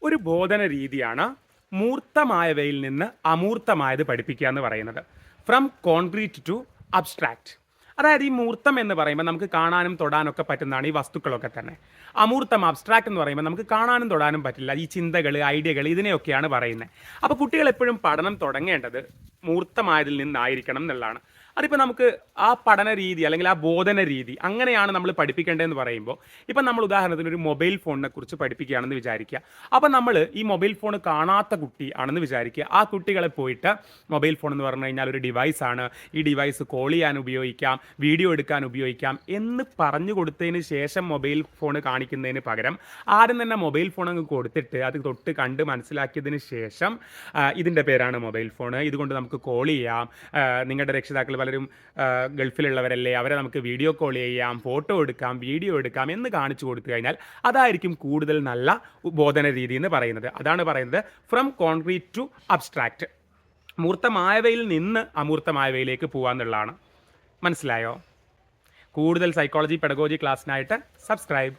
ഒരു ബോധന രീതിയാണ് മൂർത്തമായവയിൽ നിന്ന് അമൂർത്തമായത് പഠിപ്പിക്കുക എന്ന് പറയുന്നത്. From concrete to abstract. അതായത് ഈ മൂർത്തം എന്ന് പറയുമ്പോൾ നമുക്ക് കാണാനും തൊടാനൊക്കെ പറ്റുന്നതാണ് ഈ വസ്തുക്കളൊക്കെ തന്നെ. അമൂർത്തം അബ്സ്ട്രാക്റ്റ് എന്ന് പറയുമ്പോൾ നമുക്ക് കാണാനും തൊടാനും പറ്റില്ല, ഈ ചിന്തകൾ, ഐഡിയകൾ, ഇതിനെയൊക്കെയാണ് പറയുന്നത്. അപ്പോൾ കുട്ടികൾ എപ്പോഴും പഠനം തുടങ്ങേണ്ടത് മൂർത്തമായതിൽ നിന്നായിരിക്കണം എന്നുള്ളതാണ്. അതിപ്പോൾ നമുക്ക് ആ പഠന രീതി അല്ലെങ്കിൽ ആ ബോധന രീതി അങ്ങനെയാണ് നമ്മൾ പഠിപ്പിക്കേണ്ടതെന്ന് പറയുമ്പോൾ, ഇപ്പം നമ്മൾ ഉദാഹരണത്തിന് ഒരു മൊബൈൽ ഫോണിനെ കുറിച്ച് പഠിപ്പിക്കുകയാണെന്ന് വിചാരിക്കുക. അപ്പം നമ്മൾ ഈ മൊബൈൽ ഫോൺ കാണാത്ത കുട്ടി ആണെന്ന് വിചാരിക്കുക. ആ കുട്ടികളെ പോയിട്ട് മൊബൈൽ ഫോൺ എന്ന് പറഞ്ഞു കഴിഞ്ഞാൽ ഒരു ഡിവൈസാണ്, ഈ ഡിവൈസ് കോൾ ചെയ്യാൻ ഉപയോഗിക്കാം, വീഡിയോ എടുക്കാൻ ഉപയോഗിക്കാം എന്ന് പറഞ്ഞു കൊടുത്തതിന് ശേഷം മൊബൈൽ ഫോൺ കാണിക്കുന്നതിന് പകരം ആദ്യം തന്നെ മൊബൈൽ ഫോൺ അങ്ങ് കൊടുത്തിട്ട് അത് തൊട്ട് കണ്ട് മനസ്സിലാക്കിയതിന് ശേഷം ഇതിൻ്റെ പേരാണ് മൊബൈൽ ഫോൺ, ഇതുകൊണ്ട് നമുക്ക് കോൾ ചെയ്യാം, നിങ്ങളുടെ രക്ഷിതാക്കൾ പലരും ഗൾഫിലുള്ളവരല്ലേ, അവരെ നമുക്ക് വീഡിയോ കോൾ ചെയ്യാം, ഫോട്ടോ എടുക്കാം, വീഡിയോ എടുക്കാം എന്ന് കാണിച്ചു കൊടുത്തു കഴിഞ്ഞാൽ അതായിരിക്കും കൂടുതൽ നല്ല ബോധന രീതി എന്ന് പറയുന്നത്. അതാണ് പറയുന്നത് ഫ്രം കോൺക്രീറ്റ് ടു അബ്സ്ട്രാക്റ്റ്. മൂർത്തമായവയിൽ നിന്ന് അമൂർത്തമായവയിലേക്ക് പോകാമെന്നുള്ളതാണ്. മനസ്സിലായോ? കൂടുതൽ സൈക്കോളജി പെഡഗോജി ക്ലാസ്സിനായിട്ട് സബ്സ്ക്രൈബ്.